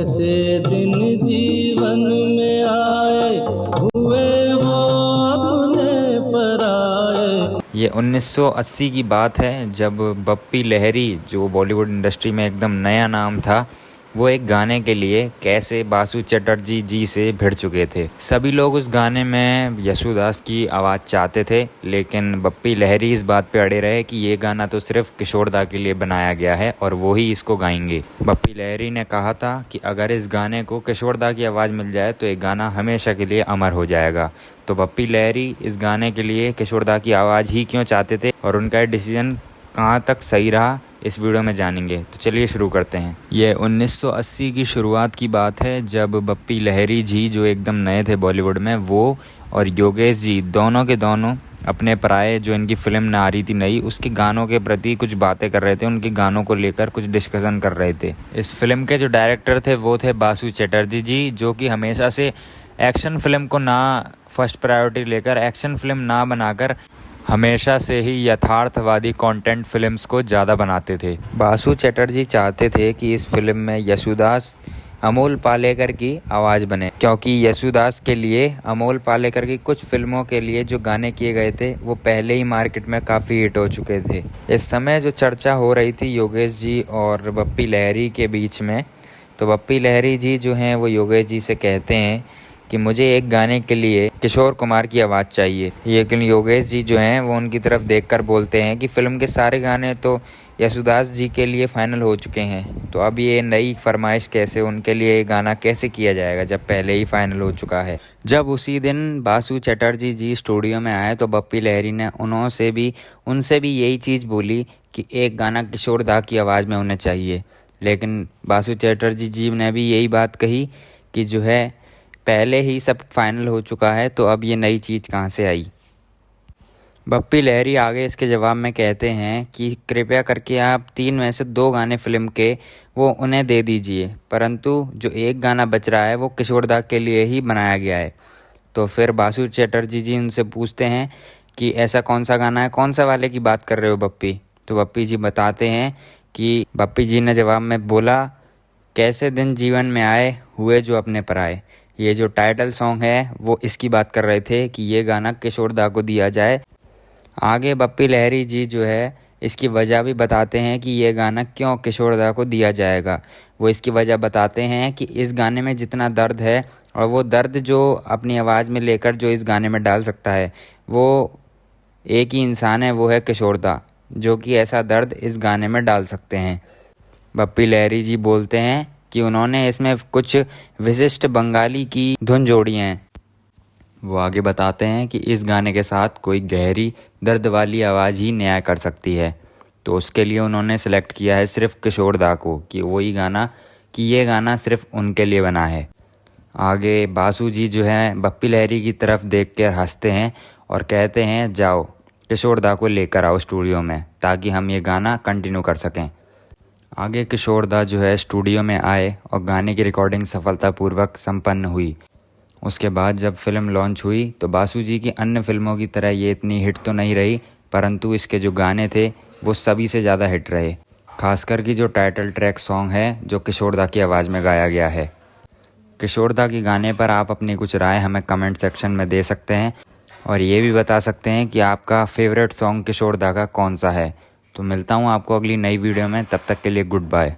ऐसे दिन जीवन में आए हुए वो अपने पराए। ये 1980 की बात है, जब बप्पी लहरी, जो बॉलीवुड इंडस्ट्री में एकदम नया नाम था, वो एक गाने के लिए कैसे बासु चटर्जी जी से भिड़ चुके थे। सभी लोग उस गाने में यशुदास की आवाज़ चाहते थे, लेकिन बप्पी लहरी इस बात पे अड़े रहे कि ये गाना तो सिर्फ किशोर दा के लिए बनाया गया है और वो ही इसको गाएंगे। बप्पी लहरी ने कहा था कि अगर इस गाने को किशोर दा की आवाज़ मिल जाए तो ये गाना हमेशा के लिए अमर हो जाएगा। तो बप्पी लहरी इस गाने के लिए किशोर दा की आवाज़ ही क्यों चाहते थे और उनका डिसीजन कहाँ तक सही रहा, इस वीडियो में जानेंगे। तो चलिए शुरू करते हैं। ये 1980 की शुरुआत की बात है, जब बप्पी लहरी जी, जो एकदम नए थे बॉलीवुड में, वो और योगेश जी दोनों के दोनों अपने पराये, जो इनकी फिल्म आ रही थी नई, उसके गानों के प्रति कुछ बातें कर रहे थे, उनके गानों को लेकर कुछ डिस्कशन कर रहे थे। इस फिल्म के जो डायरेक्टर थे वो थे बासु चटर्जी जी, जो कि हमेशा से एक्शन फिल्म को ना फर्स्ट प्रायोरिटी लेकर, एक्शन फिल्म ना बनाकर हमेशा से ही यथार्थवादी कंटेंट फिल्म्स को ज़्यादा बनाते थे। बासु चटर्जी चाहते थे कि इस फिल्म में यशुदास अमोल पालेकर की आवाज़ बने, क्योंकि यशुदास के लिए अमोल पालेकर की कुछ फिल्मों के लिए जो गाने किए गए थे वो पहले ही मार्केट में काफ़ी हिट हो चुके थे। इस समय जो चर्चा हो रही थी योगेश जी और बप्पी लहरी के बीच में, तो बप्पी लहरी जी जो हैं वो योगेश जी से कहते हैं कि मुझे एक गाने के लिए किशोर कुमार की आवाज़ चाहिए। लेकिन योगेश जी जो हैं वो उनकी तरफ देखकर बोलते हैं कि फ़िल्म के सारे गाने तो यशुदास जी के लिए फ़ाइनल हो चुके हैं, तो अब ये नई फरमाइश कैसे, उनके लिए ये गाना कैसे किया जाएगा जब पहले ही फ़ाइनल हो चुका है। जब उसी दिन बासु चटर्जी जी स्टूडियो में आए तो बप्पी लहरी ने उनसे भी यही चीज़ बोली कि एक गाना किशोर दा की आवाज़ में उन्हें चाहिए। लेकिन बासु चटर्जी जी ने भी यही बात कही कि जो है पहले ही सब फाइनल हो चुका है, तो अब ये नई चीज़ कहाँ से आई। बप्पी लहरी आगे इसके जवाब में कहते हैं कि कृपया करके आप 3 में से 2 गाने फिल्म के वो उन्हें दे दीजिए, परंतु जो एक गाना बच रहा है वो किशोर दा के लिए ही बनाया गया है। तो फिर बासु चटर्जी जी उनसे पूछते हैं कि ऐसा कौन सा गाना है, कौन सा वाले की बात कर रहे हो बप्पी। तो बप्पी जी बताते हैं कि बप्पी जी ने जवाब में बोला, कैसे दिन जीवन में आए हुए जो अपने पराए। ये जो टाइटल सॉन्ग है वो इसकी बात कर रहे थे कि ये गाना किशोर दा को दिया जाए। आगे बप्पी लहरी जी जो है इसकी वजह भी बताते हैं कि ये गाना क्यों किशोर दा को दिया जाएगा। वो इसकी वजह बताते हैं कि इस गाने में जितना दर्द है और वो दर्द जो अपनी आवाज़ में लेकर जो इस गाने में डाल सकता है वो एक ही इंसान है, वो है किशोर दा, जो कि ऐसा दर्द इस गाने में डाल सकते हैं। बप्पी लहरी जी बोलते हैं कि उन्होंने इसमें कुछ विशिष्ट बंगाली की धुन जोड़ी हैं। वो आगे बताते हैं कि इस गाने के साथ कोई गहरी दर्द वाली आवाज़ ही न्याय कर सकती है, तो उसके लिए उन्होंने सेलेक्ट किया है सिर्फ किशोर दा को, कि वही गाना, कि ये गाना सिर्फ उनके लिए बना है। आगे बासु जी जो है बप्पी लहरी की तरफ देख कर हंसते हैं और कहते हैं, जाओ किशोर दा को लेकर आओ स्टूडियो में, ताकि हम ये गाना कंटिन्यू कर सकें। आगे किशोर दा जो है स्टूडियो में आए और गाने की रिकॉर्डिंग सफलतापूर्वक संपन्न हुई। उसके बाद जब फिल्म लॉन्च हुई तो बासु जी की अन्य फिल्मों की तरह ये इतनी हिट तो नहीं रही, परंतु इसके जो गाने थे वो सभी से ज़्यादा हिट रहे, खासकर कि जो टाइटल ट्रैक सॉन्ग है जो किशोर दा की आवाज़ में गाया गया है। किशोर दा के गाने पर आप अपनी कुछ राय हमें कमेंट सेक्शन में दे सकते हैं और ये भी बता सकते हैं कि आपका फेवरेट सॉन्ग किशोर दा का कौन सा है। तो मिलता हूँ आपको अगली नई वीडियो में, तब तक के लिए गुड बाय।